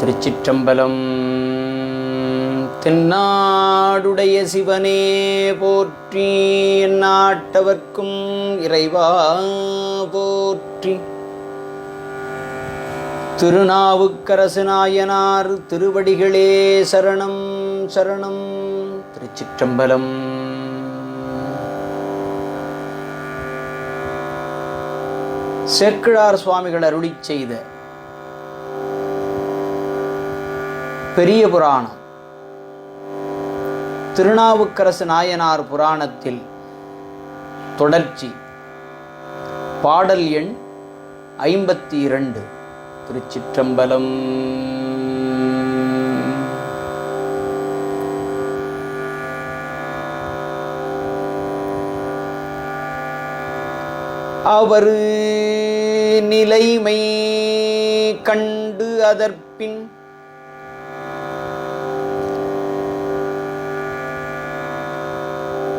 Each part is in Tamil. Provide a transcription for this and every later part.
திருச்சிற்றம்பலம். தென்னாடுடைய சிவனே போற்றி, எந்நாட்டவர்க்கும் இறைவா போற்றி. திருநாவுக்கரசு நாயனார் திருவடிகளே சரணம் சரணம். திருச்சிற்றம்பலம். சேக்கிழார் சுவாமிகள் அருளிச் செய்த பெரிய புராணம் திருநாவுக்கரசு நாயனார் புராணத்தில் தொடர்ச்சி. பாடல் எண் 52. திருச்சிற்றம்பலம். அவர் நிலைமை கண்டு அதற்பின்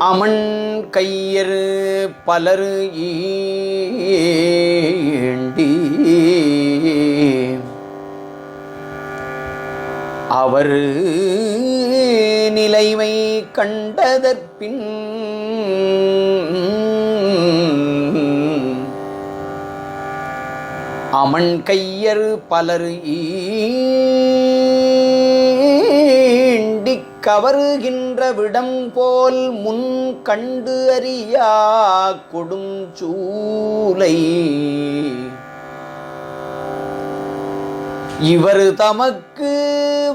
அமன் கையர் பலர் ஈண்டி அவர் நிலைமை கண்டதற்பின் அமன் கையர் பலர் ஈண்டி கவருகின்ற விடம் போல் முன் கண்டு அறியா கொடும் சூலை இவர் தமக்கு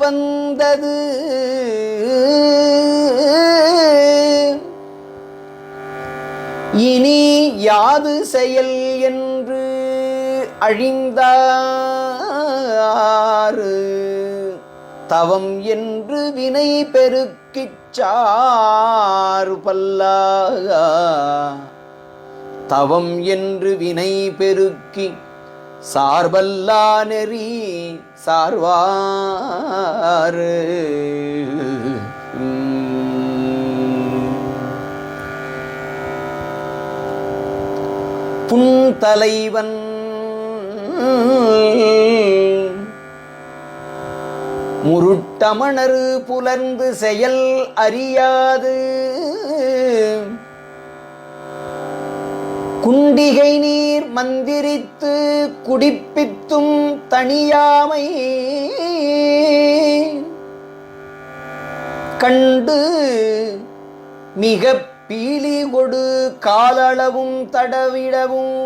வந்தது இனி யாது செயல் என்று அழிந்தாறு தவம் என்று வினை பெருக்கிச் சாறு பல்லா தவம் என்று வினை பெருக்கி சார்பல்லா நெறி சார்வாறு புன்தலைவன் முருட்டமணரு புலர்ந்து செயல் அறியாது குண்டிகை நீர் மந்திரித்து குடிப்பித்தும் தனியாமை கண்டு மிக பீலி கொடு காலளவும் தடவிடவும்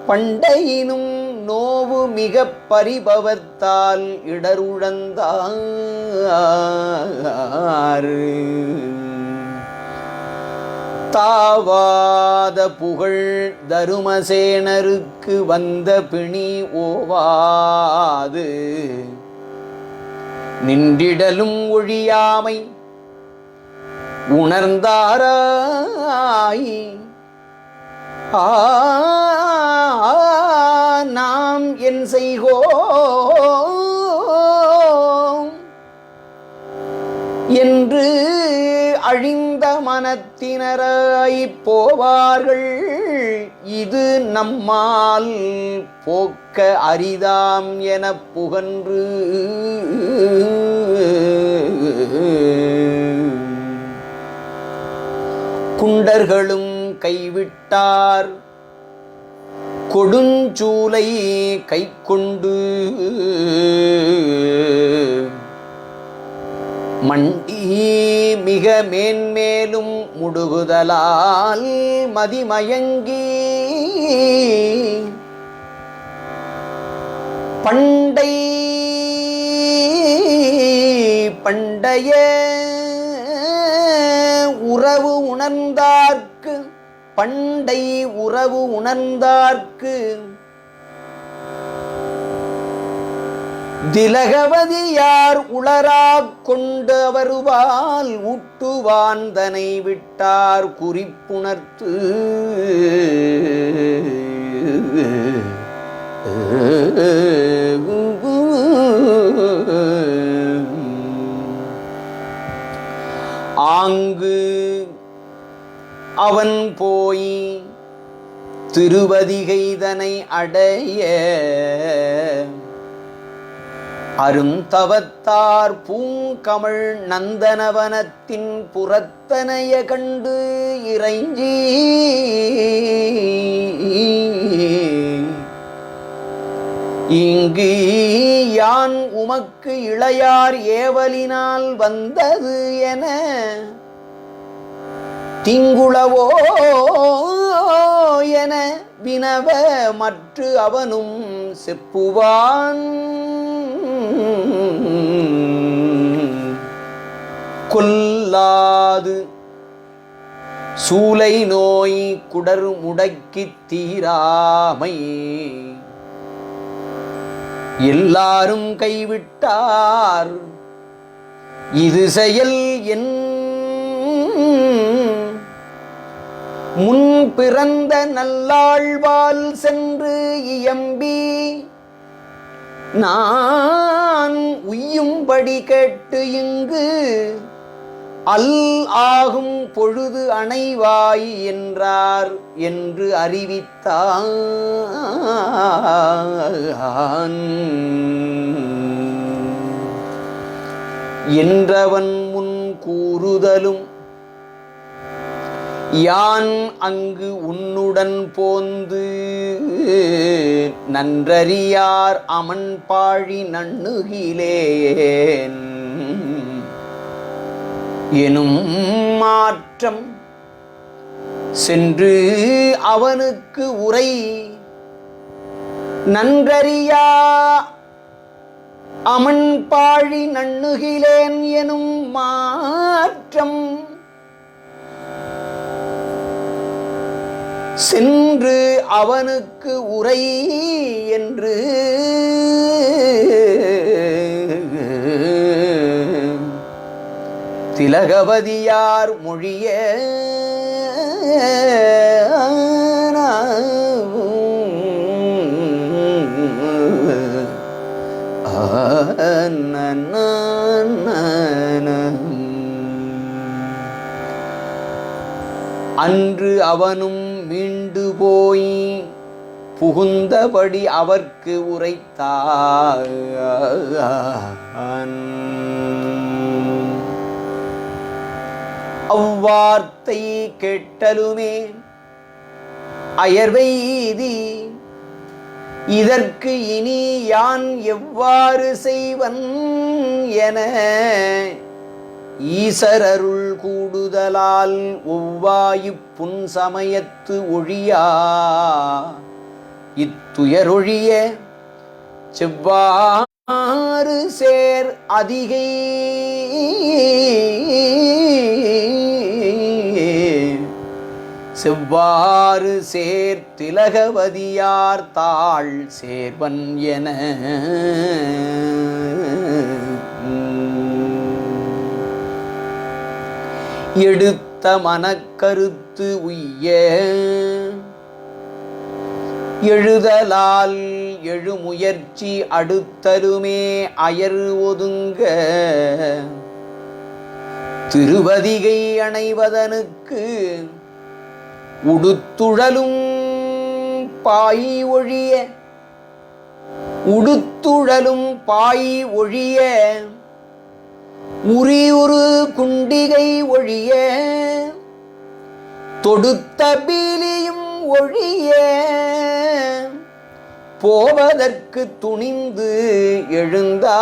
பண்டையினும் நோவு மிக பரிபவத்தால் இடருழந்தார் தாவாத புகழ் தருமசேனருக்கு வந்த பிணி ஓவாது நின்றிடலும் ஒழியாமை உணர்ந்தாராய் நாம் என் செய்கோம் என்று அழிந்த மனத்தினராய்ப் போவார்கள். இது நம்மால் போக்க அரிதாம் எனப் புகன்று குண்டர்களும் கைவிட்டார் கொடுஞ்சூலை கைக்கொண்டு மண்டி மிக மேன்மேலும் முடுகுதலால் மதிமயங்கி பண்டைய உறவு உணர்ந்தார்க்கு பண்டை உறவு உணர்ந்தார்க்கு திலகவதியார் உளராக் கொண்டு வருவால் ஊட்டுவாந்தனை விட்டார் குறிப்புணர்த்து ஆங்கு அவன் போய் திருவதிகைதனை அடைய அருந்தவத்தார் பூங்கமழ் நந்தனவனத்தின் புறத்தனைய கண்டு இறைஞ்சி இங்கு யான் உமக்கு இளையார் ஏவலினால் வந்தது என திங்குளவோ என வினவ மற்று அவனும் செப்புவான். கொல்லாது சூலை நோய் குடர் முடக்கித் தீராமை எல்லாரும் கைவிட்டார் இது செயல் என் முன் பிறந்த நல்லாழ்வால் சென்று இயம்பி நான் உய்யும்படி கேட்டு இங்கு அல் ஆகும் பொழுது அணைவாய் என்றார் என்று அறிவித்தான். என்றவன் முன் கூறுதலும் யான் அங்கு உன்னுடன் போந்து நன்றறியார் அமன் பாழி நண்ணுகிலேன் எனும் மாற்றம் சென்று அவனுக்கு உரை நன்றறியா அமன் பாழி நண்ணுகிலேன் எனும் மாற்றம் சென்று அவனுக்கு உரை என்று திலகவதியார் மொழிய அன்று அவனும் மீண்டு போய் புகுந்தபடி அவர்க்கு உரைத்தான். அவ்வார்த்தை கேட்டலுமே அயர்வெய்தி இதற்கு இனி யான் எவ்வாறு செய்வன் என ஈசரருள் கூடுதலால் ஒவ்வாயுப் புன்சமயத்து ஒழியா இத்துயரொழிய செவ்வாறு சேர் அதிகை செவ்வாறு சேர் திலகவதியார் தாள் சேர்வன் என எடுத்த மனக்கருத்து உய்ய எழுதலால் எழுமுயற்சி அடுத்தலுமே அயர் ஒதுங்க திருவதிகை அணைவதனுக்கு உடுத்துழலும் பாய் ஒழிய உடுத்துழலும் பாய் ஒழிய உரியுறு குண்டிகை ஒழிய தொடுத்த பீலியும் ஒழிய போவதற்கு துணிந்து எழுந்தார்.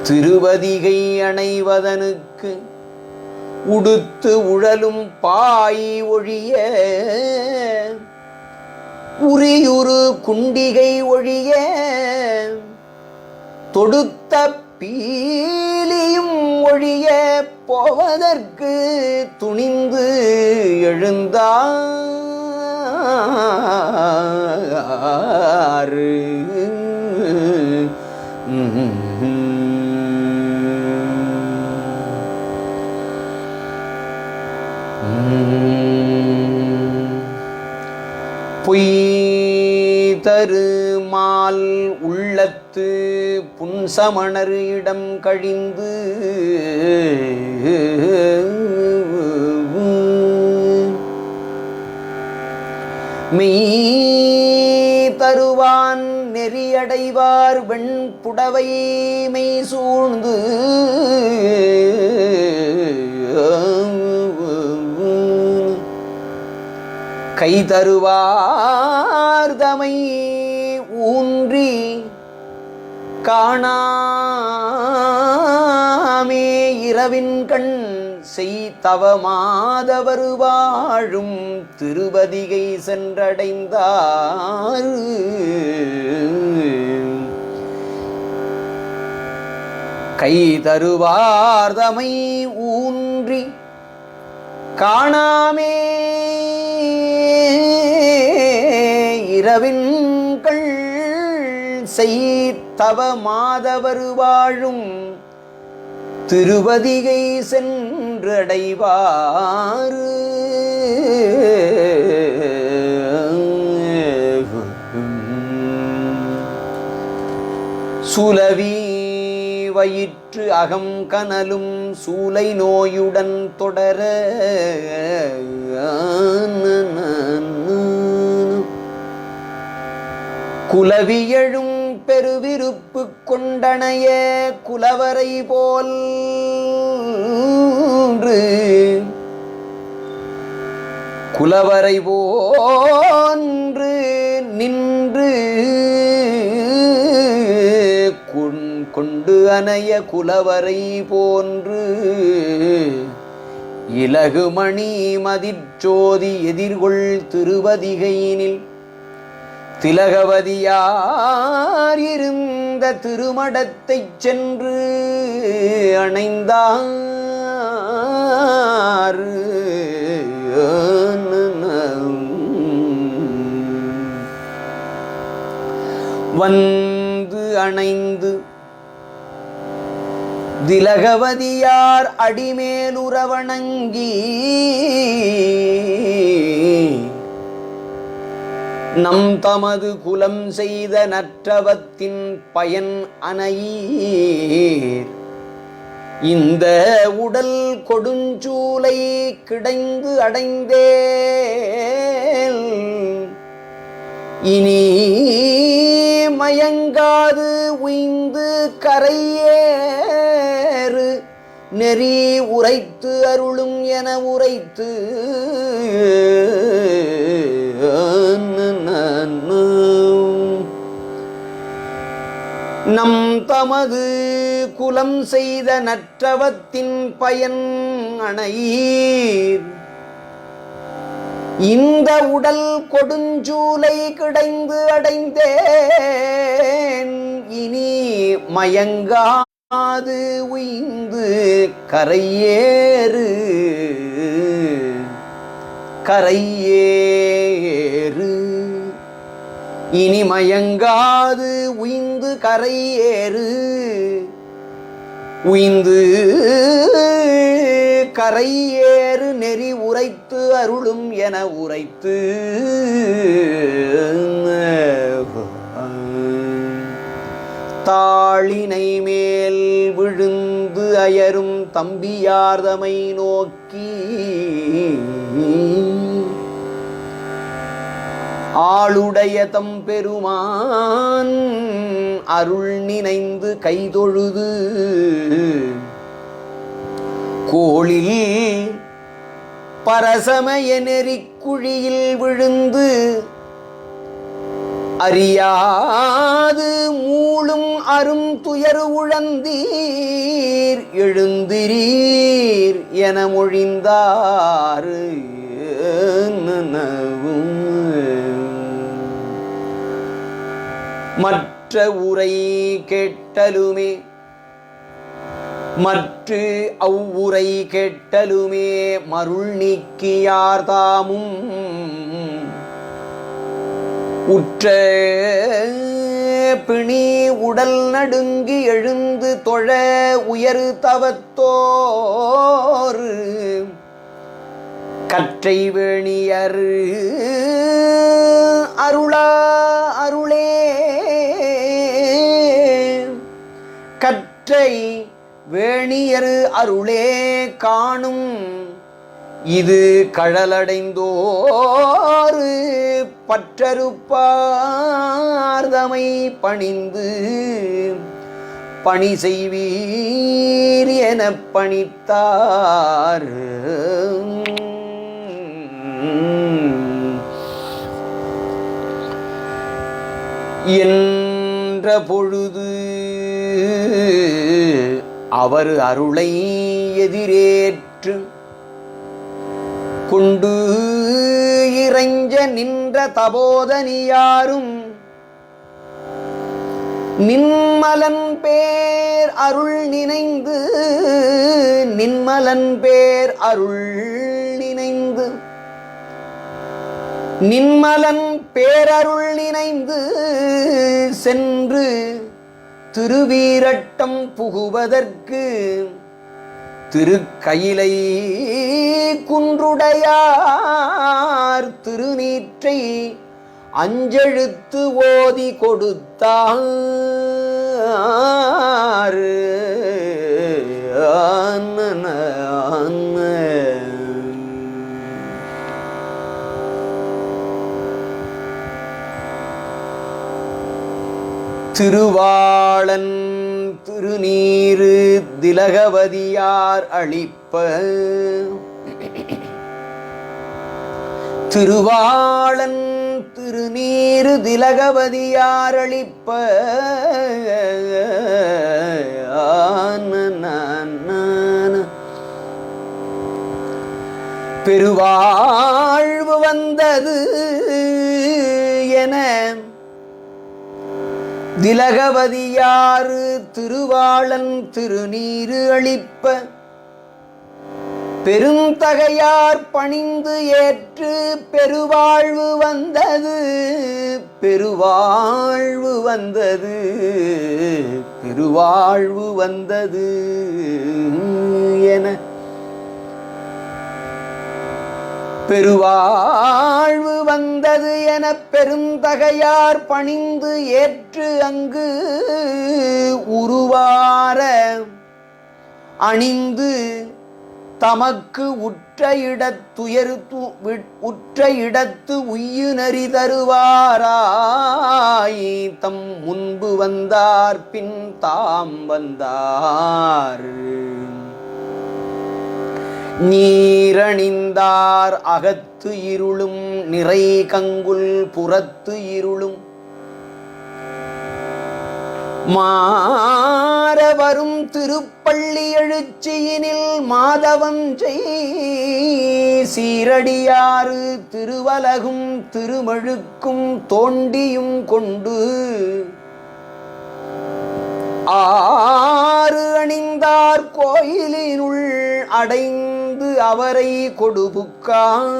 திருவதிகை அணைவதனுக்கு உடுத்து உழலும் பாய் ஒழிய உரியுறு குண்டிகை ஒழிய தொடுத்த பீலியும் ஒழிய போவதற்கு துணிந்து எழுந்தார். பொய் தரு மால் உள்ளத்து புன்சமணர் இடம் கழிந்து மெய் நெறியடைவார் வெண்புடவைமை சூழ்ந்து கை தருவார்தமை ஊன்றி காணாமே இரவின் கண் செய்தவமாதவர் வாழும் திருவதிகை சென்றடைந்தார். கை தருவார்தமை ஊன்றி காணாமே இரவின் கண் செய்தவமாதவர் வாழும் திருவதிகை சென்றடைவார். சுலவி வயிற்று அகம் கனலும் சூலை நோயுடன் தொடர குலவியழும் பெருவிருப்பு கொண்டனைய குலவரை போல் குலவரை போன்று நின்று கொண்டு அணைய குலவரை போன்று இலகுமணி மதிச்சோதி எதிர்கொள் திருவதிகையினில் திலகவதியார் இருந்த திருமடத்தைச் சென்று அணைந்தார். வந்து அணைந்து திலகவதியார் அடிமேலுறவணங்கி நம் தமது குலம் செய்த நற்றவத்தின் பயன் அணையீர். இந்த உடல் கொடுஞ்சூலை கிடைந்து அடைந்தேல் இனி மயங்காது உய்ந்து கரையேறு நெறி உரைத்து அருளும் என உரைத்து நம் தமது குலம் செய்த நற்றவத்தின் பயன் அணையீர். இந்த உடல் கொடுஞ்சூலை கிடைந்து அடைந்தேன் இனி மயங்காது உய்ந்து கரையேறு கரையேறு இனி மயங்காது உய்ந்து கரையேறு உய்ந்து கரையேறு நெறி உரைத்து அருளும் என உரைத்து தாளினை மேல் விழுந்து அயரும் தம்பியார்தமை நோக்கி ஆளுடைய தம்பெருமான் அருள் நினைந்து கைதொழுது கோளில் பரசமய நெறிக்குழியில் விழுந்து அறியாது மூளும் அரும் துயர் உழந்தீர் எழுந்திரீர் என மொழிந்தார். மற்ற உரை கேட்டலுமே மற்ற அவ்வுரை கேட்டலுமே மருள் நீக்கியார் தாமும் உற்ற பிணி உடல் நடுங்கி எழுந்து தொழ உயர் தவத்தோர் கற்றை வேணியர் அருளே கற்றை வேணியர் அருளே காணும் இது கழலடைந்தோரு பற்றறுப்பார்தமை பணிந்து பணி செய்வீர் எனப் பணித்தார். என்ற பொழுது அவர் அருளை எதிரேற்று கொண்டு இறைஞ்ச நின்ற தபோதனியாரும் நின்மலன் பேர் அருள் நினைந்து நின்மலன் பேர் அருள் நினைந்து நின்மலன் பேரருள் நினைந்து சென்று திருவீரட்டம் புகுவதற்கு திருக்கயிலை குன்றுடையார் திருநீற்றை அஞ்செழுத்து ஓதி கொடுத்தார். திருவாளன் திருநீரு திலகவதியார் அளிப்ப திருவாளன் திருநீரு திலகவதியார் அளிப்ப பெருவாழ்வு வந்தது என திலகவதியாறு திருவாளன் திருநீரு அளிப்ப பெருந்தகையார் பணிந்து ஏற்று பெருவாழ்வு வந்தது பெருவாழ்வு வந்தது பெருவாழ்வு வந்தது என பெருவாழ்வு வந்தது என பெருந்தகையார் பணிந்து ஏற்று அங்கு உருவார அணிந்து தமக்கு உற்ற இடத்து உய்யுநறி தருவாராய் தம் முன்பு வந்தார் பின் தாம் வந்தார். நீரணிந்தார் அகத்து இருளும் நிறை கங்குல் புறத்து இருளும் மாற வரும் திருப்பள்ளி எழுச்சியினில் மாதவஞ்சை சீரடியாறு திருவலகும் திருமழுக்கும் தோண்டியும் கொண்டு ஆறு அணிந்தார் கோயிலினுள் அடைந்து அவரை கொடுபுக்கார்.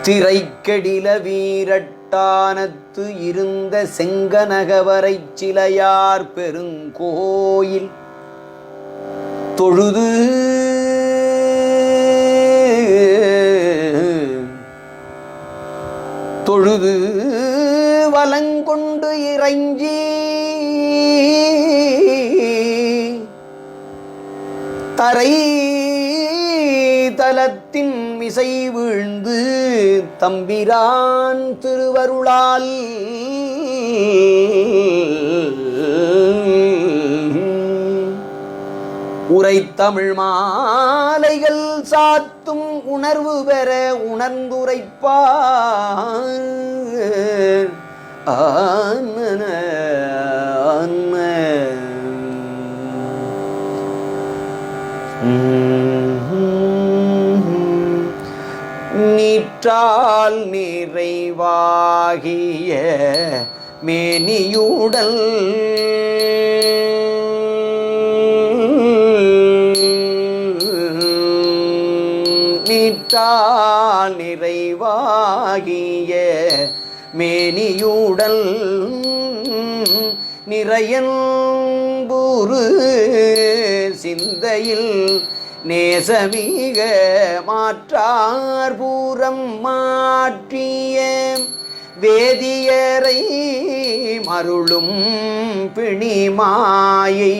திரைக்கடில வீரட்டானத்து இருந்த செங்கனகவரை சிலையார் பெருங்கோயில் தொழுது தொழுது வலங்கொண்டு இறைஞ்சி தரை தலத்தின் மிசை வீழ்ந்து தம்பிரான் திருவருளால் உரைத்தமிழ் மாலைகள் சாத்தும் உணர்வு பெற உணர்ந்துரைப்பார். நீற்றால் நிறைவாகிய மேனியுடல் நீற்றால் நிறைவாகிய மேனியுடல் நிறையன்புறு சிந்தையில் நேசமிக மாற்றார் பூரம் மாற்றிய வேதியரை மருளும் பிணிமாயை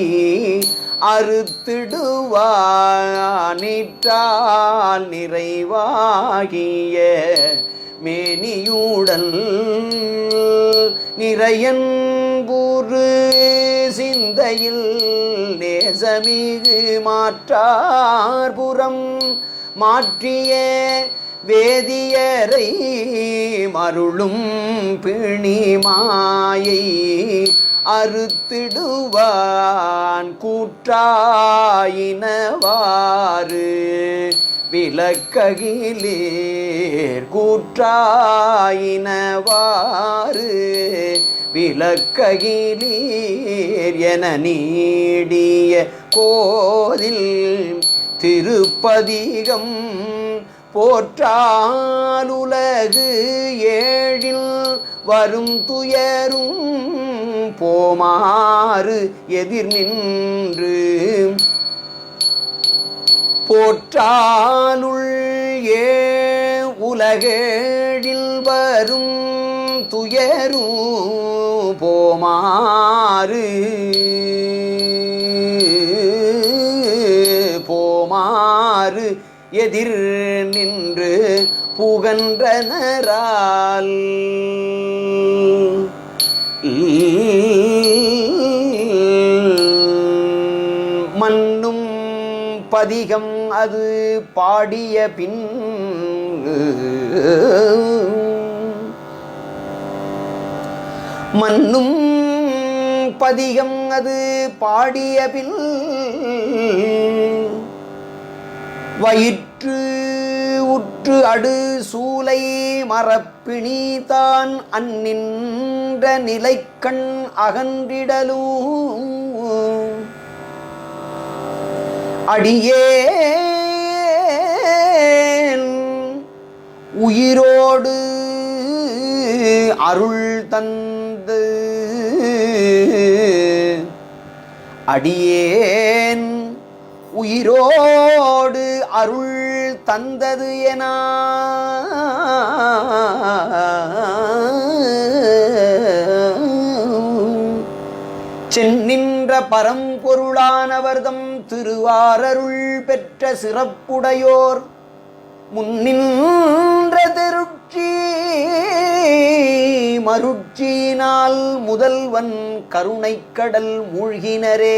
அறுத்திடுவானிற்றால் நிறைவாகிய மேனியுடல் நிறையன்புறு சிந்தையில் நேசமிகு மாற்றார்புறம் மாற்றிய வேதியரை மருளும் பிணிமாயை அறுத்திடுவான் கூற்றாயினவாறு விளக்ககிலேர் கூற்றாயினவாறு விளக்ககிலேர் என நீடிய கோதில் திருப்பதிகம் போற்றாலுலகு ஏழில் வரும் துயரும் போமாறு எதிர் நின்று போற்றாலுள் உலகேழில் வரும் துயரும் போமாறு எதிர் நின்று புகன்றனரால் மன்னும் பதிகம் அது பாடிய பின் மன்னும் பதிகம் அது பாடிய பின் வயிற்று உற்று அடு சூலை மரப்பிணி தான் அந்நின்ற நிலைக்கண் அகன்றிடலும் அடியேன் உயிரோடு அருள் தந்து அடியேன் உயிரோடு அருள் தந்தது என சென்னின்ற பரம்பொருளானவர்தம் திருவாரருள் பெற்ற சிறப்புடையோர் முன்னின்ற திருச்சி மருட்சியினால் முதல்வன் கருணைக்கடல் மூழ்கினரே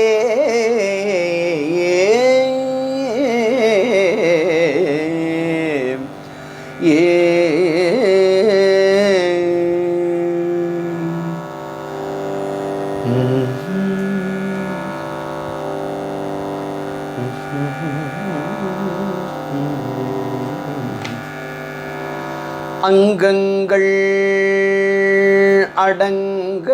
அங்கங்கள் அடங்க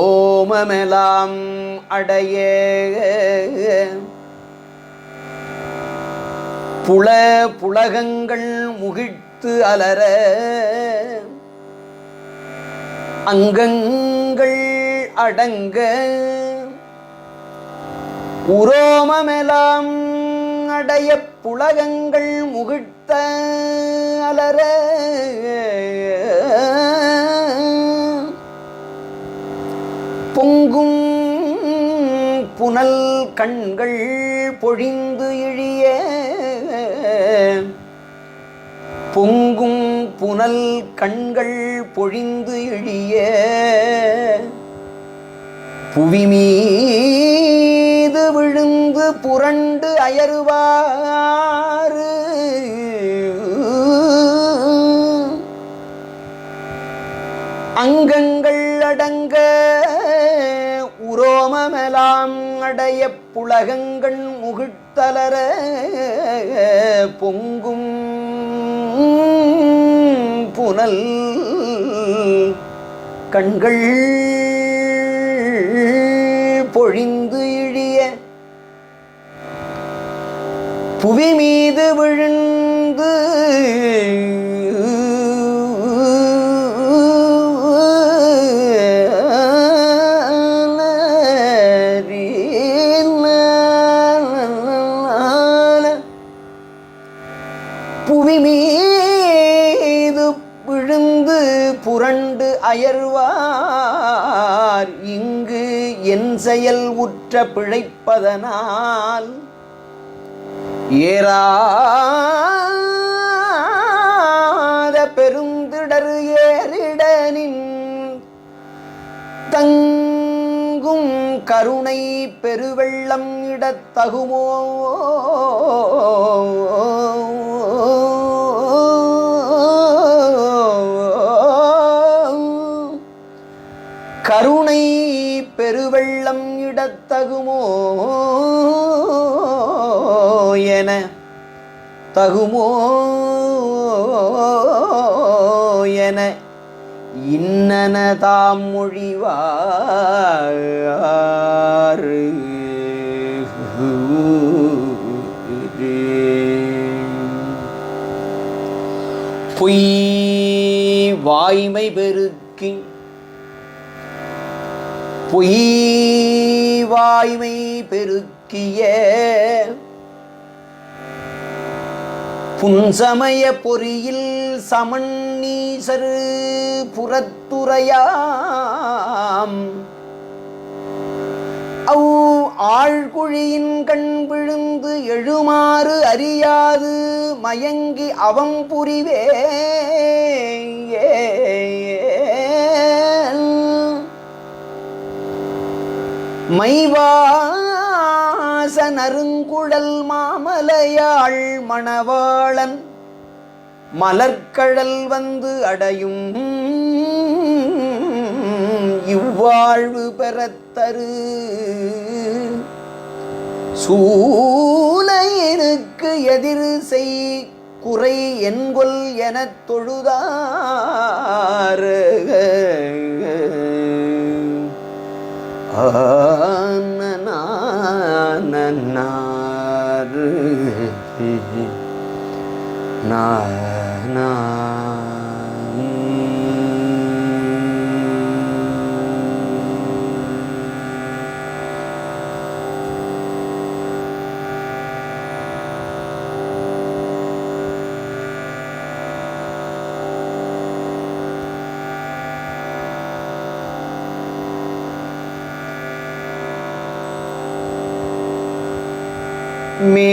உரோமமெலாம் அடைய புலகங்கள் முகிழ்த்து அலற அங்கங்கள் அடங்க உரோமமெலாம் அடைய புலகங்கள் முகிழ்த்த அலற பொங்கும் புனல் கண்கள் பொழிந்து இழிய பொங்கும் புனல் கண்கள் பொழிந்து இழிய புவிமீது விழுந்து புரண்டு அயருவாறு அங்கங்கள் அடங்க உரோமமெலாம் அடைய புலகங்கள் முகிழ்த்தலர பொங்கும் புனல் கண்கள் பொழிந்து இழிய புவி மீது விழுந்து புவி மீது விழுந்து புரண்டு அயர்வார் இங்கு என் செயல் உற்ற பிழைப்பதனால் ஏறாத பெருந்திடர் ஏறிடனின் தங்கும் கருணை பெருவெள்ளம் இடத்தகுமோ கருணை பெருவெள்ளம் இடத்தகுமோ என தகுமோ என இன்னன தாம் மொழிவார் பொய் வாய்மை பெருக்கி பொய் வாய்மை பெருக்கிய புன்சமய பொறியில் சமன்னீசரு புறத்துறையாம் அவ் ஆழ்குழியின் கண் விழுந்து எழுமாறு அறியாது மயங்கி அவம் புரிவே மைவாச நறுங்குழல் மாமலையாள் மணவாளன் மலர்கழல் வந்து அடையும் இவ்வாழ்வு பெறத்தரு சூலையனுக்கு எதிர் செய் குறை என்கொல் எனத் தொழுதார் மே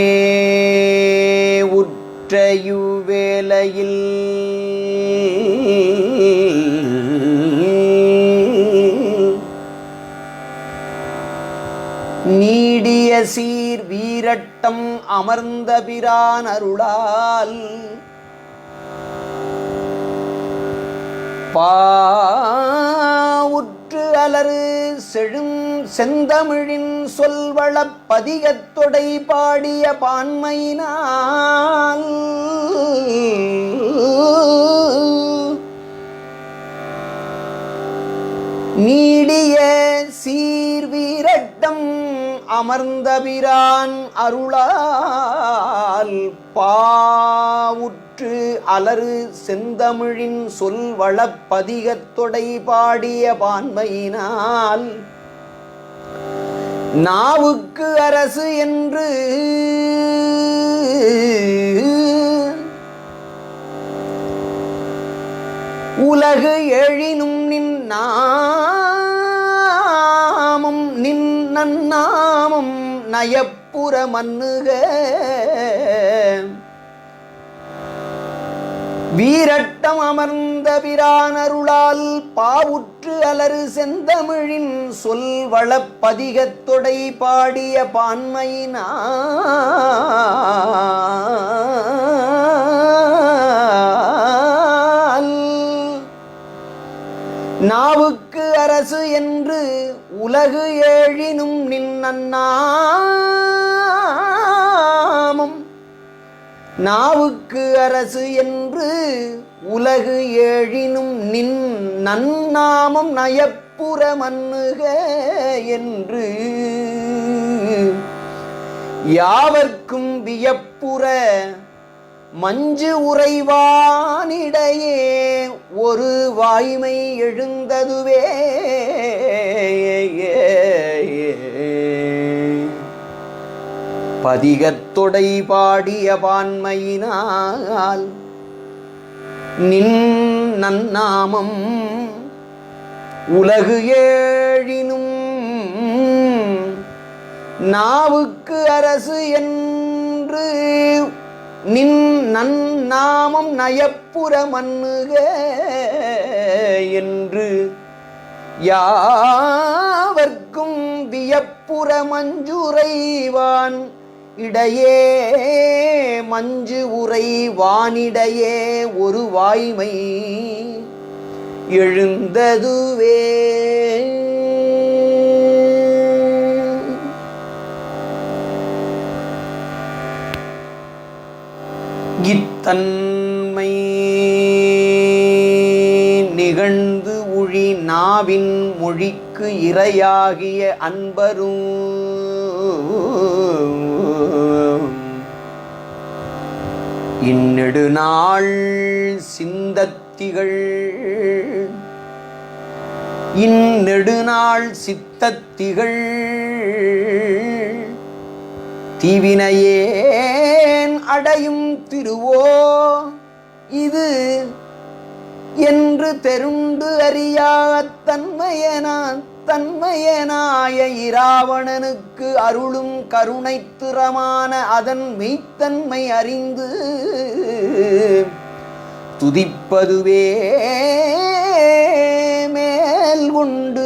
உற்றையுவேலையில் நீடிய சீர் வீரட்டம் அமர்ந்த பிரான் அருளால் பாவுற்று அலறு செழும் செந்தமிழின் சொல்வளப் பதிகத்தொடை பாடிய பான்மையினால் நீடிய சீர்வீரட்டம் அமர்ந்த பிரான் அருளால் பாவுற்று அலறு செந்தமிழின் சொல்வளப் பதிகத்தொடை பாடிய பான்மையினால் நாவுக்கு அரசு என்று உலகு எழினும் நின் நாமம் நின் நன்னாமம் நயப்புற மன்னுக வீரட்டம் அமர்ந்த பிரான் அருளால் பாவுற்று அலறு செந்தமிழின் சொல்வளப் பதிகத்தொடை பாடிய பான்மையினால் நாவுக்கு அரசு என்று உலகு ஏழினும் நின் நன்னாமம் நாவுக்கு அரசு என்று உலகு ஏழினும் நின் நன்னாமம் நயப்புற மன்னுக என்று யாவர்க்கும் வியப்புற மஞ்சு உறைவானிடையே ஒரு வாய்மை எழுந்ததுவே பதிகத்தொடை பாடிய பான்மையினால் நின் நன்னாமம் உலகு ஏழினும் நாவுக்கு அரசு என்று நின் நன்னாமம் நயப்புற மன்னுக என்று யாவர்க்கும் வியப்புற மஞ்சுரைவான் இடையே மஞ்சு உரை வானிடையே ஒரு வாய்மை எழுந்ததுவே. இத்தன்மை நிகழ்ந்து உழி நாவின் மொழிக்கு இரையாகிய அன்பரும் இந்நெடுநாள் சிந்தத்திகள் இந்நெடுநாள் சித்தத்திகள் தீவினையேன் அடையும் திருவோ இது என்று தெருண்டு அறியா தன்மையனாய இராவணனுக்கு அருளும் கருணை திறமான அதன் மெய்த்தன்மை அறிந்து துதிப்பதுவே மேல் உண்டு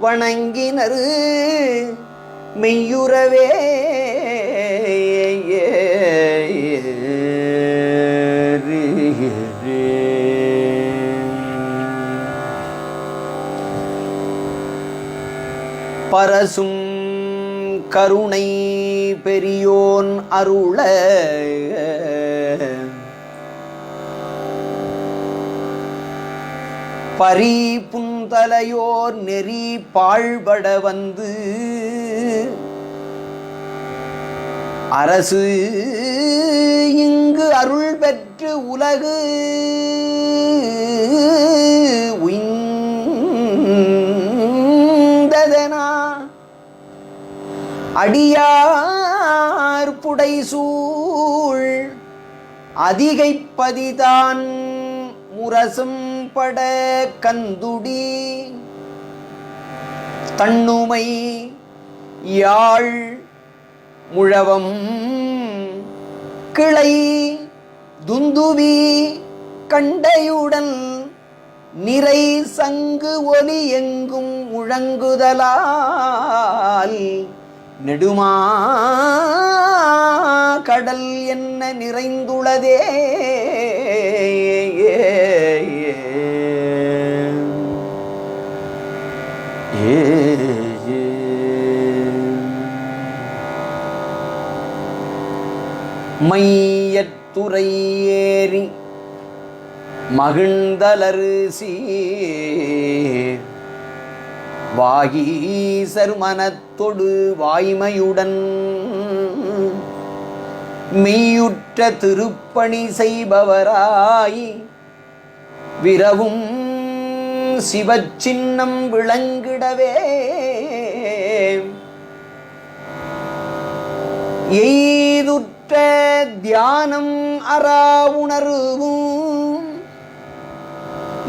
வணங்கினரு மெய்யுறவே. பரசும் கருணை பெரியோன் அருள பரி புந்தலையோர் நெறி பாழ்பட வந்து அரசு இங்கு அருள் பெற்று உலகு உய்ந்ததெனா அடியார் புடைசூழ் அதிகைப்பதிதான் முரசும் பட கந்துடி தன்னுமை யாழ் முழவம் கிளை துந்துவி கண்டையுடன் நிறை சங்கு ஒலி எங்கும் முழங்குதலால் நெடுமா கடல் என்ன நிறைந்துள்ளதே. மையத்துறை ஏறி மகிழ்ந்தலரிசி வாகீசர் மனத்தொடு வாய்மையுடன் மெய்யுற்ற திருப்பணி செய்பவராய் விரவும் சிவச்சின்னம் விளங்கிடவே எய்துற்ற தியானம் அரா உணர்வும்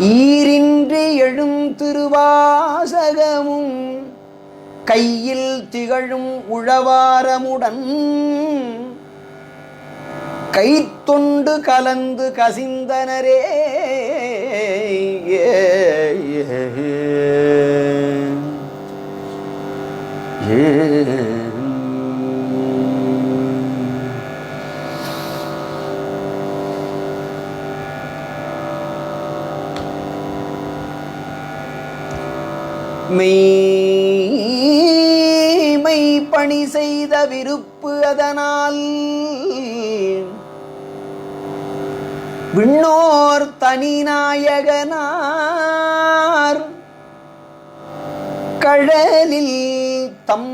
ஈரின்றி எழும் திருவாசகமும் கையில் திகழும் உழவாரமுடன் கைத்தொண்டு கலந்து கசிந்தனரே. மெய் பணி செய்த விருப்பு அதனால் விண்ணோர் தனிநாயகனார் கழலில் தம்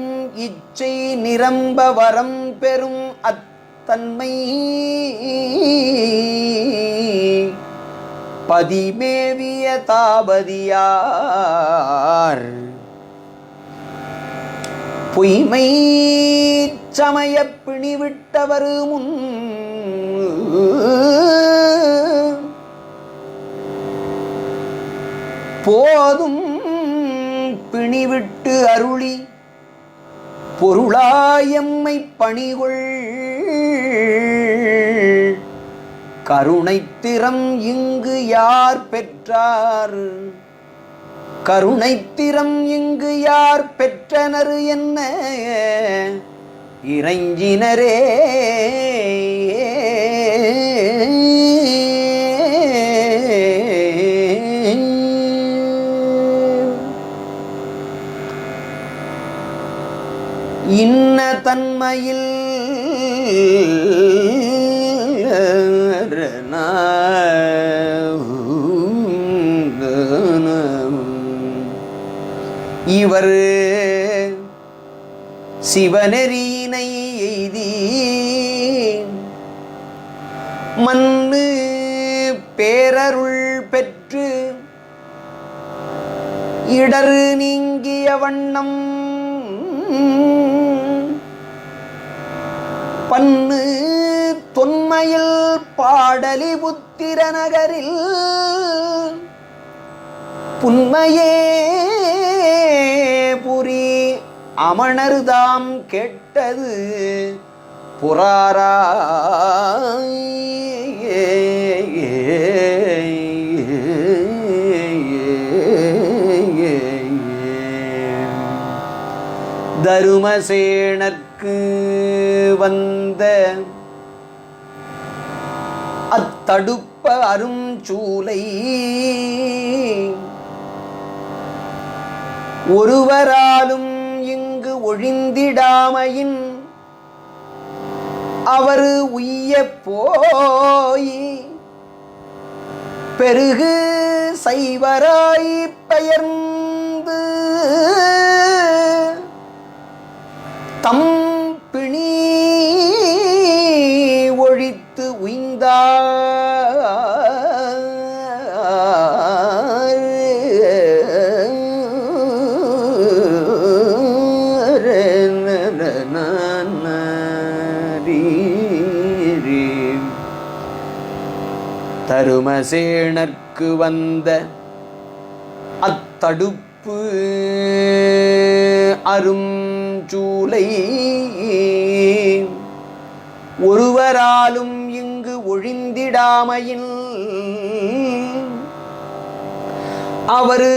இச்சை நிரம்ப வரம் பெறும் அத்தன்மை பதிமேவிய தாபதியார் பொய்மை சமய பிணிவிட்டவர் முன் போதும் பிணிவிட்டு அருளி பொருளாயம்மை பணிகொள் கருணைத்திறம் இங்கு யார் பெற்றார் கருணைத்திறம் இங்கு யார் பெற்றனர் என்ன இறைஞ்சினரே இன்ன தன்மையில் இவர் சிவநெறியினை எய்தி மன்னு பேரருள் பெற்று இடர் நீங்கிய வண்ணம் பன்னு தொன்மையில் பாடலி புத்திர நகரில் புன்மையே புரி அமணர்தாம் கேட்டது புராரா தருமசேனர்க்கு வந்த அத்தடுப்ப அருஞ்சூலை ஒருவராலும் இங்கு ஒழிந்திடாமையின் அவர் உய்ய போய் பெருகு சைவராய் பெயர்ந்து தம் பிணி ஒழித்து உய்ந்தார் தருமசேனர்க்கு வந்த அத்தடுப்பு அருஞ்சூலை ஒருவராலும் இங்கு ஒழிந்திடாமையின் அவர்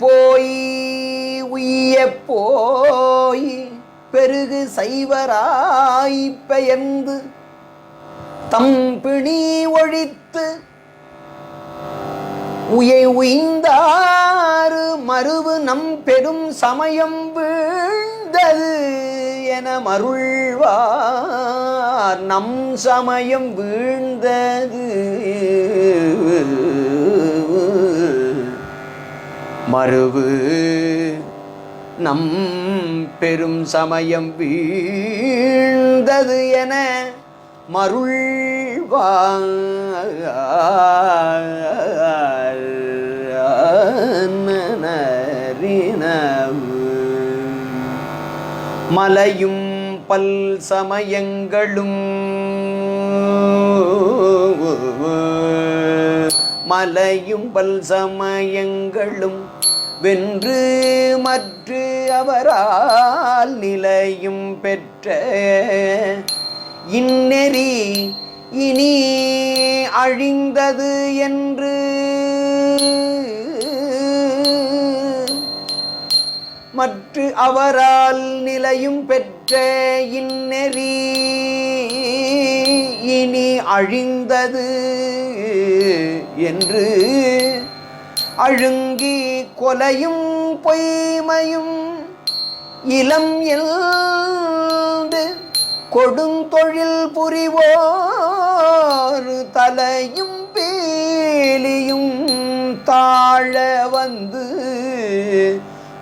போய் உய்ய போய் பெருகு சைவராய் பெயர்ந்து தம் பிணி ஒழித்து உய்ந்தாறு மறுவு நம் பெரும் சமயம் வீழ்ந்தது என மருள்வார் நம் சமயம் வீழ்ந்தது மறுவு நம் பெரும் சமயம் வீழ்ந்தது என மருள்வார் மலையும் பல் சமயங்களும் மலையும் பல் சமயங்களும் வென்று மற்ற அவரால் நிலையும் பெற்ற இந்நெறி இனி அழிந்தது என்று மற்ற அவரால் நிலையும் பெற்ற இந்நெறி இனி அழிந்தது என்று அழுங்கி கொலையும் பொய்மையும் இளம் எழுந்து கொடுந்தொழில் புரிவோர் தலையும் பேலியும் தாழ வந்து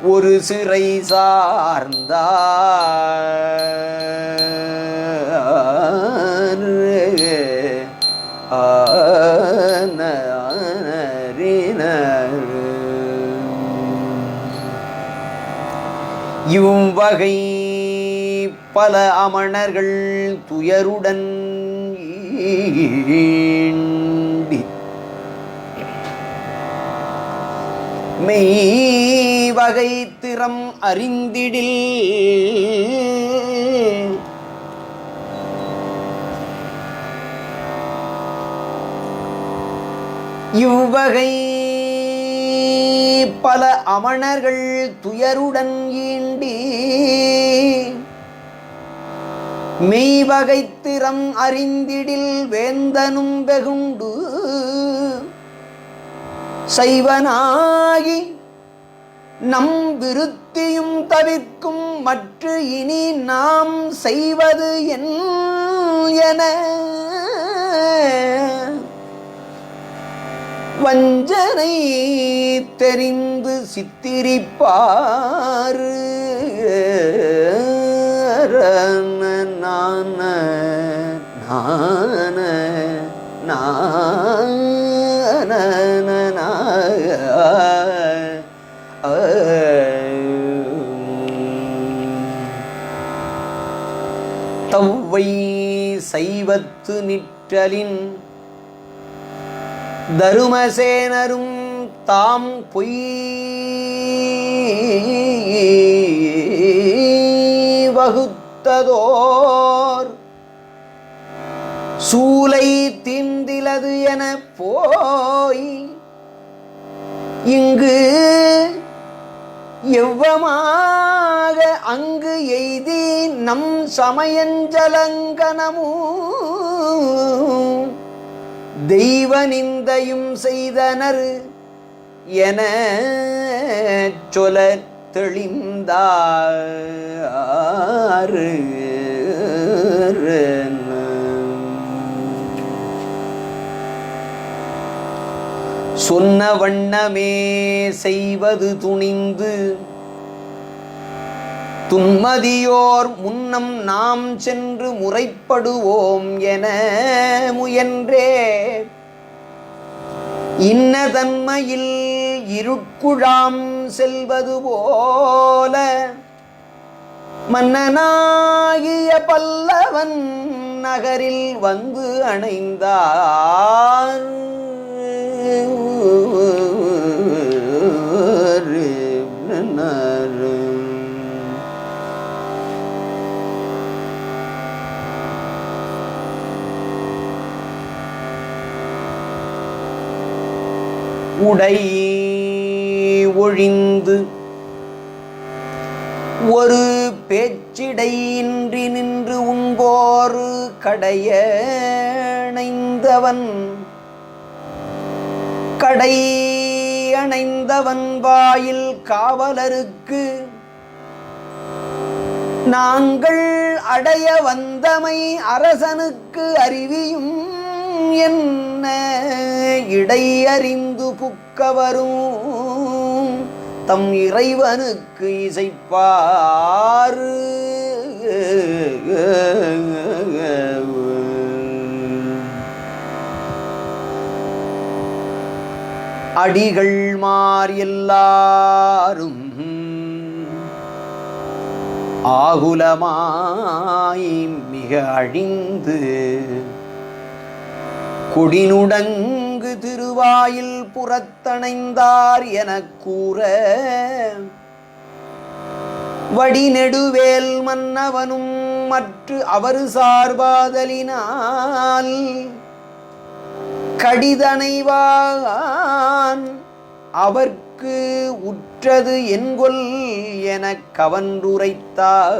ஒரு சிறை சார்ந்தார் இவ்வகை பல அமணர்கள் துயருடன் ஈண்டி மெய் வகை திறம் அறிந்திடில் இவ்வகை பல அமணர்கள் துயருடன் ஈண்டி மெய்வகை திறம் அறிந்திடில் வேந்தனும் வெகுண்டு சைவனாகி நம் விருத்தியும் தவிர்க்கும் மற்ற இனி நாம் செய்வது என வஞ்சனை தெரிந்து சித்திரிப்பாரு நான நான தவ்வை சைவத்து நிற்றலின் தருமசேனரும் தாம் பொய் வகுத்ததோர் சூலை தீண்டிலது என போய் இங்கு எவ்வமாக அங்கு எய்தி நம் சமயஞ்சலங்கனமும் தெய்வ நிந்தையும் செய்தனர் என சொல தெளிந்தார். சொன்ன வண்ணமே செய்வது துணிந்து துன்மதியோர் முன்னம் நாம் சென்று முறைப்படுவோம் என முயன்றே இன்ன தன்மையில் இருட்குழாம் செல்வது போல மன்னனாகிய பல்லவன் நகரில் வந்து அணைந்தார். உடை ஒழிந்து ஒரு பேச்சிடையின்றி நின்று உண்போரு கடையணைந்தவன் கடை அணைந்தவன் வாயில் காவலருக்கு நாங்கள் அடைய வந்தமை அரசனுக்கு அறிவியும் என்ன இடை அறிந்து புக்கவரும் தம் இறைவனுக்கு இசைப்பாரு. அடிகள் மார் எல்லாரும் ஆகுலமாய் மிக அழிந்து கொடினுடங்கு திருவாயில் புறத்தணைந்தார் எனக் கூற வடிநெடுவேல் மன்னவனும் மற்ற அவர் சார்பாதலினால் கடிதனைவான் அவர்க்கு உற்றது என்கொல் எனக் கவன்றுரைத்தார்.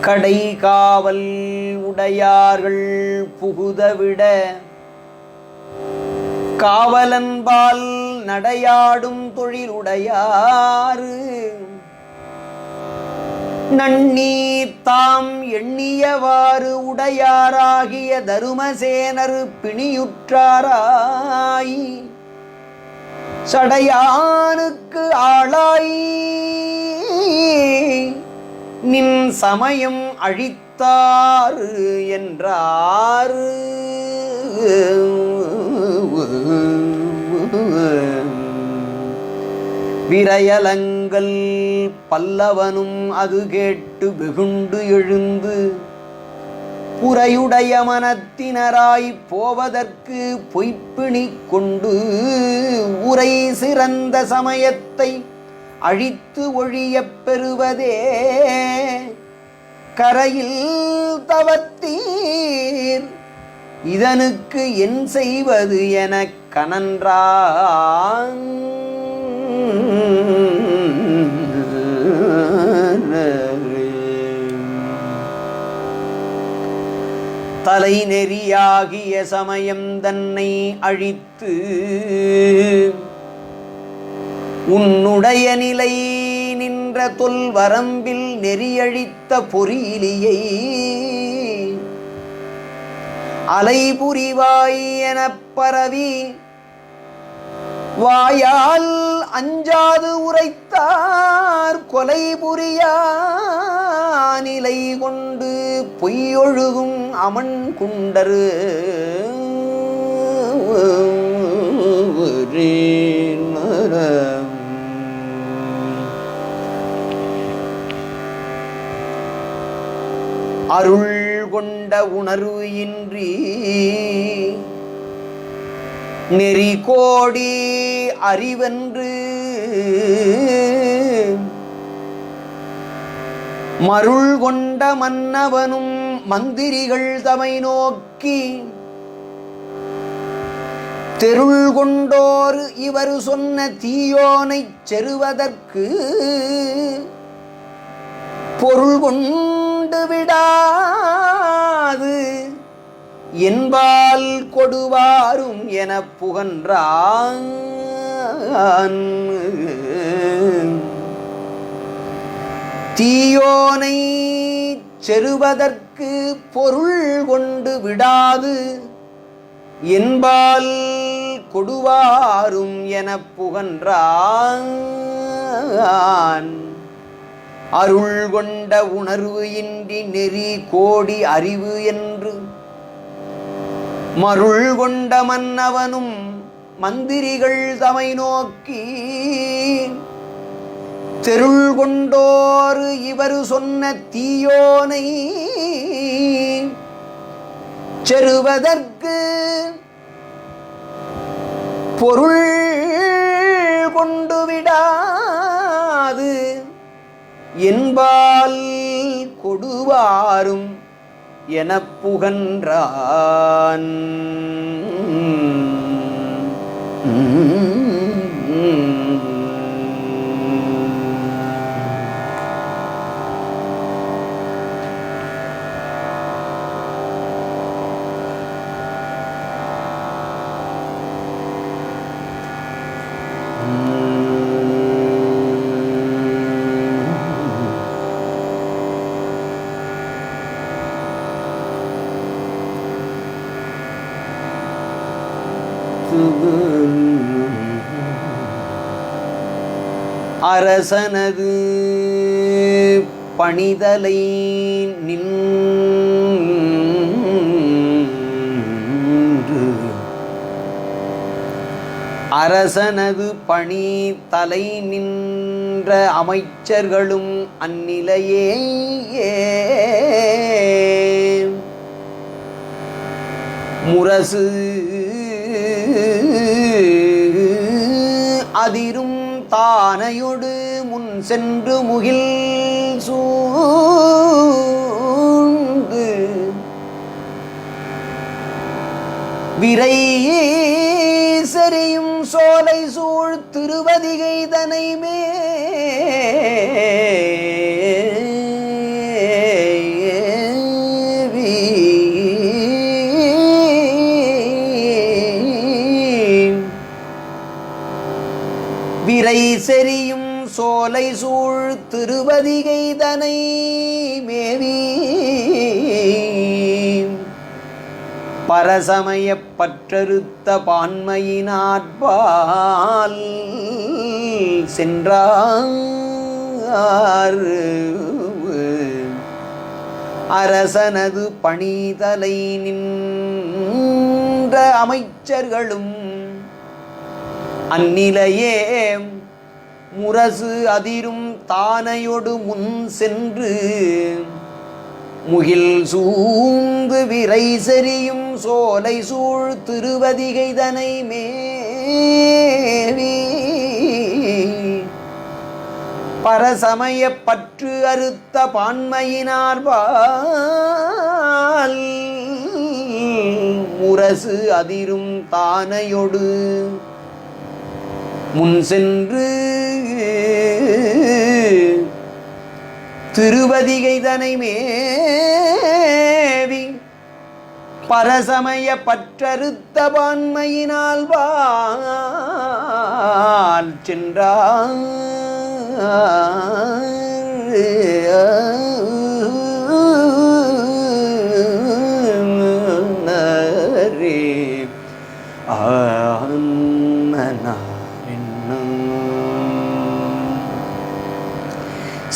கடை காவல் உடையார்கள் புகுதவிட காவலன்பால் நடையாடும் தொழிலுடையாறு நன்னி தாம் எண்ணியவாறு உடையாராகிய தருமசேனர் பிணியுற்றாராய் சடையானுக்கு ஆளாய் நின் சமயம் அழித்தாறு என்றார். விரையலங்கள் பல்லவனும் அது கேட்டு வெகுண்டு எழுந்து புரையுடைய மனத்தினராய் போவதற்கு பொய்ப்பிணி கொண்டு உரை சிறந்த சமயத்தை அழித்து ஒழியப் பெறுவதே கரையில் தவத்தீர். இதனுக்கு என் செய்வது எனக் கனன்றான். தலை நெறியாகிய சமயம் தன்னை அழித்து உன்னுடைய நிலை நின்ற தொல் வரம்பில் நெறியழித்த பொறியிலியை அலைபுரிவாய் எனப் பரவி வாயால் அஞ்சாது உரைத்தார் கொலை புரியா நிலை கொண்டு பொய்யொழுகும் அமன் குண்டரு. அருள் கொண்ட உணர்வு இன்றி நெறி கோடி அறிவென்று மருள் கொண்ட மன்னவனும் மந்திரிகள் தமை நோக்கி தெருள் கொண்டோர் இவர் சொன்ன தீயோனைச் செருவதற்கு பொருள் கொண்டு விடாது என்பால் கொடுவாரும் எனப் புகன்றான். தீயோனை செருவதற்கு பொருள் கொண்டு விடாது என்பால் கொடுவாரும் எனப் புகன்றான். அருள் கொண்ட உணர்வு இன்றி நெறி கோடி அறிவு என்று மருள் கொண்ட மன்னவனும் மந்திரிகள் தமை நோக்கி தெருள் கொண்டோர் இவர் சொன்ன தீயோனை செருவதற்கு பொருள் கொண்டு விடாது என்பால் கொடுவாரும் எனப் புகன்றான். அரசனது பணிதலை நின்று அரசனது பணி தலை நின்ற அமைச்சர்களும் அந்நிலையே முரசு அதிரும் தானையொடு முன் சென்று முகில் சூழ்ந்து விரை செறியும் சோலை சூழ் திருவதிகை தனை விரை செறியும் சோலை சூழ் திருவதிகை தனை மேவி பரசமயப் பற்றறுத்த பான்மையினாற்பால் சென்றான். அரசனது பணிதலை நின்ற அமைச்சர்களும் அந்நிலையே முரசு அதிரும் தானையொடு முன் சென்று முகில் சூழ்ந்து விரை செறியும் சோலை சூழ் திருவதிகைதனை மேவி பரசமய பற்று அறுத்த பான்மையினார்பால் முரசு அதிரும் தானையொடு முன் சென்று திருவதிகைதனை மேவி பரசமய பற்றறுத்த பான்மையினால் வால் சென்றார்.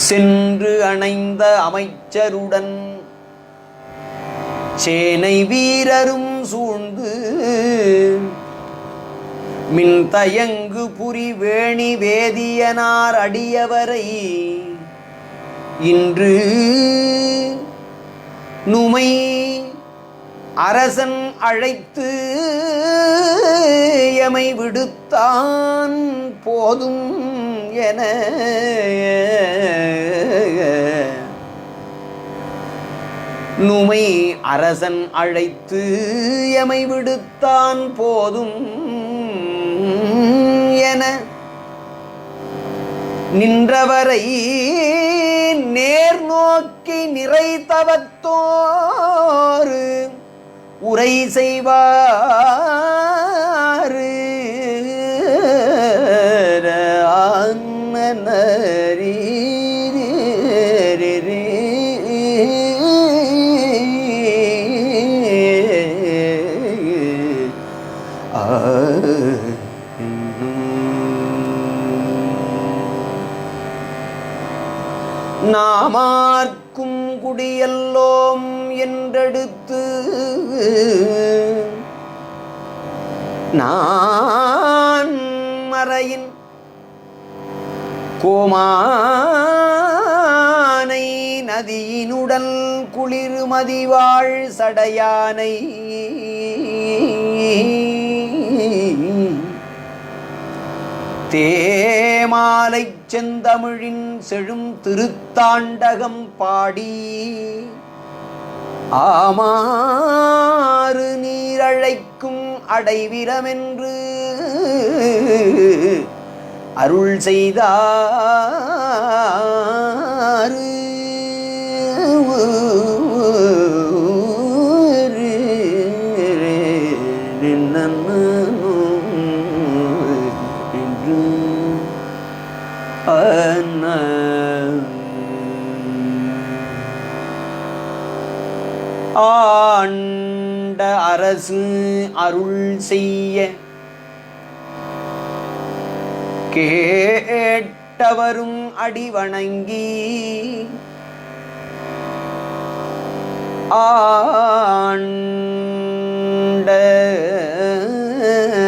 சென்று அணைந்த அமைச்சருடன் சேனை வீரரும் சூழ்ந்து மின் தயங்கு புரி வேணி வேதியனார் அடியவரை இன்று நுமை அரசன் அழைத்து எமை விடுத்தான் போதும் என நுமை அரசன் அழைத்து எமை விடுத்தான் போதும் என நின்றவரை நேர் நோக்கி நிறை தவத்தோரு உரை செய்வாரு நாமார்க்கும் குடியல்லோம் என்றெடுத்து நான் மறையின் கோமானை நதியினுடல் குளிர் மதிவாழ் சடையானை தேமாலை செந்தமிழின் செழும் திருத்தாண்டகம் பாடி ஆமாறு நீரழைக்கும் அடைவிரமென்று அருள் செய்தார். ஆண்ட அரசு அருள் செய்ய கேட்டவரும் அடிவணங்கி ஆண்ட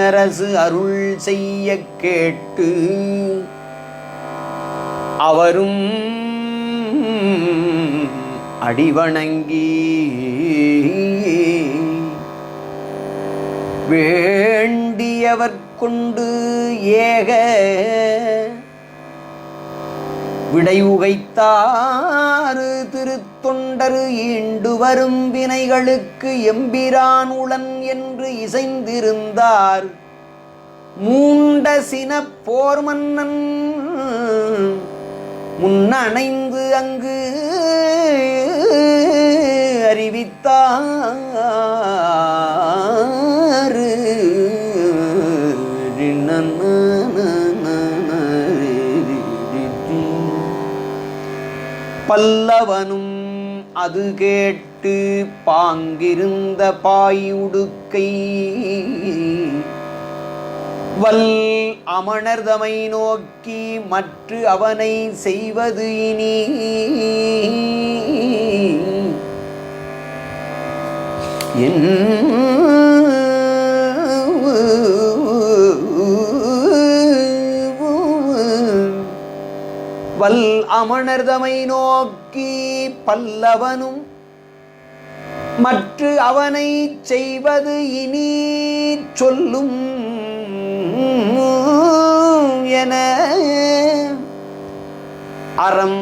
அரசு அருள் செய்ய கேட்டு அவரும் அடிவணங்கி வேண்டியவர் கொண்டு ஏக விடையுகைத்தாறு திருத்தொண்டரு ஈண்டு வரும் வினைகளுக்கு எம்பிரான் உளன் என்று இசைந்திருந்தார். மூண்ட சினப் போர் மன்னன் முன்னணைந்து அங்கு அறிவித்தார். பல்லவனும் அது கேட்டு பாங்கிருந்த பாயுடுக்கை வல் அமணர்தமை நோக்கி மற்று அவனை செய்வது இனி வல் அமணர்தமை நோக்கி பல்லவனும் மற்று அவனை செய்வது இனி சொல்லும் என அறம்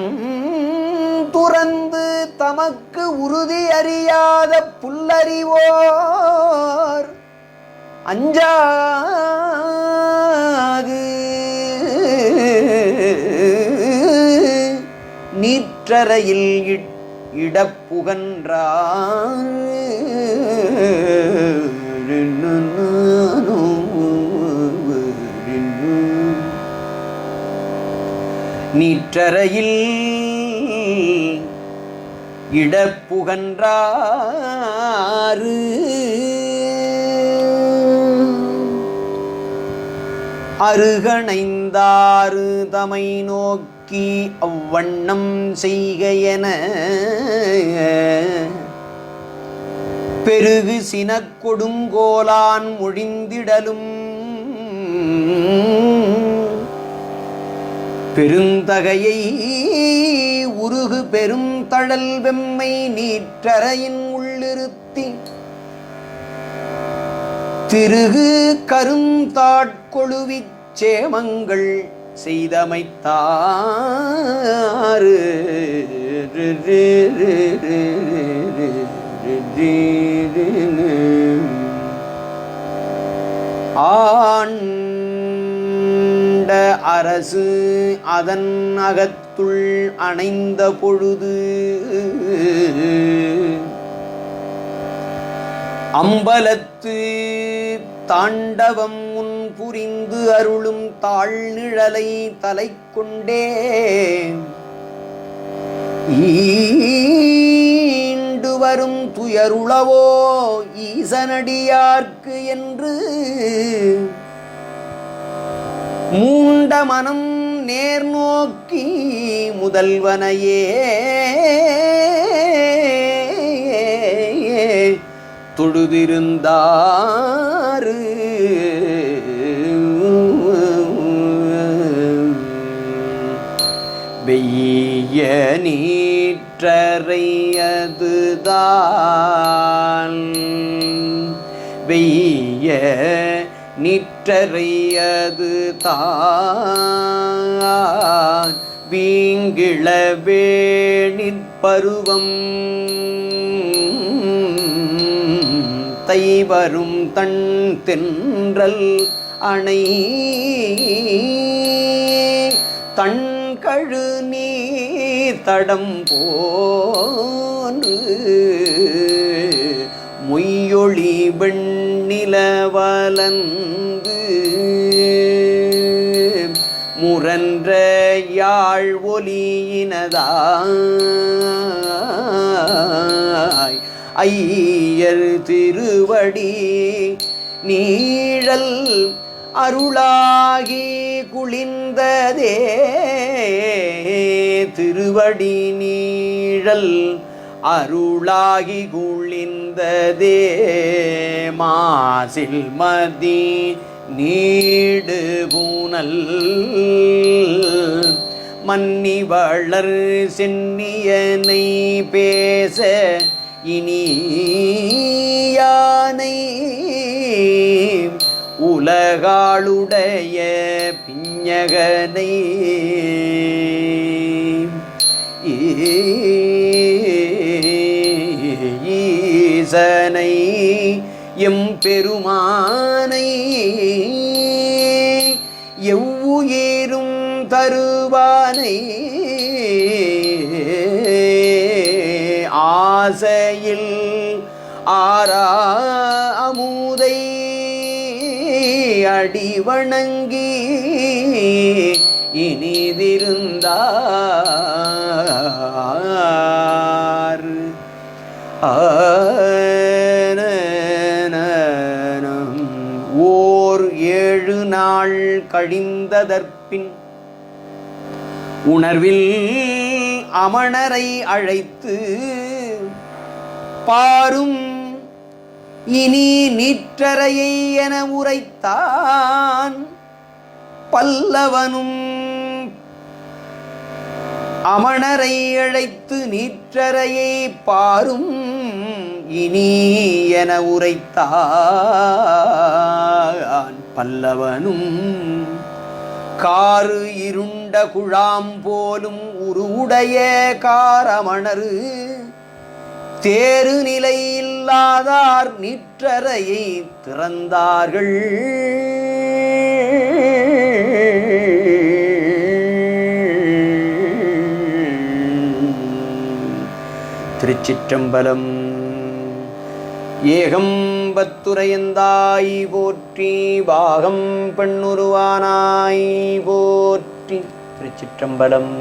துறந்து தமக்கு உறுதி அறியாத புல்லறிவோர் அஞ்சாது நீற்றறையில் இடப்புகன்றார் நீற்றறையில் இடப்புகன்றாறு அருகணைந்தாறு தமை நோக்கி அவ்வண்ணம் செய்கையென பெருகு சினக்கொடுங்கோலான் மொழிந்திடலும் பெருந்தகையை உருகு பெரும் தழல் வெம்மை நீற்றறையின் உள்ளிருத்தி திருகு கருந்தாட்கொழுவிச் சேமங்கள் செய்தமைத்தாறு ஆண்ட அரசு அதன் அகத்துள் அணைந்த பொழுது அம்பலத்து தாண்டவம் முன் புரிந்து அருளும் தாழ்நிழலை தலை கொண்டே ஈண்டு வரும் துயருளவோ ஈசனடியார்க்கு என்று மூண்ட மனம் நேர் நோக்கி முதல்வனையே தொழுதிருந்தாரு வெய்ய நீற்றறையதுதான் வெய்ய நிற்றறையது தான் வீங்கிளவே நிற்பருவம் தைவரும் தன் தென்றல் அணை தன் கழு நீர் தடம் போன்று மொய்யொளி வெண்ணிலவலந்து முரன்ற யாழ் ஒலியினதாய் ஐயர் திருவடி நீழல் அருளாகி குளிர்ந்ததே திருவடி நீழல் அருளாகி குளிர்ந்ததே மாசில் மதி நீடு பூனல் மன்னி வளர் சென்னியனை பேச இனியானை உலகாளுடைய பிஞகனை ஈசனை எம்பெருமானை எவ்வுயிரும் தருவானை ஆசையில் ஆரா அமுதை அடிவணங்கி இனிதிருந்தார் ஓர் 7 நாள் நாள் கழிந்ததற்பின் உணர்வில் அமணரை அழைத்து பாரும் இனி நீற்றரையை என உரைத்தான். பல்லவனும் அமணரை அழைத்து நீற்றரையை பாரும் இனி என உரைத்தான். பல்லவனும் காரு இருண்ட குழாம் போலும் உருவுடைய காரமணரு தேரு நிலை இல்லாதார் நீற்றரையை திறந்தார்கள். திருச்சிற்றம்பலம். ஏகம்பத்துரையந்தாய் போற்றி, பாகம் பெண்ணுருவானாய் போற்றி. திருச்சிற்றம்பலம்.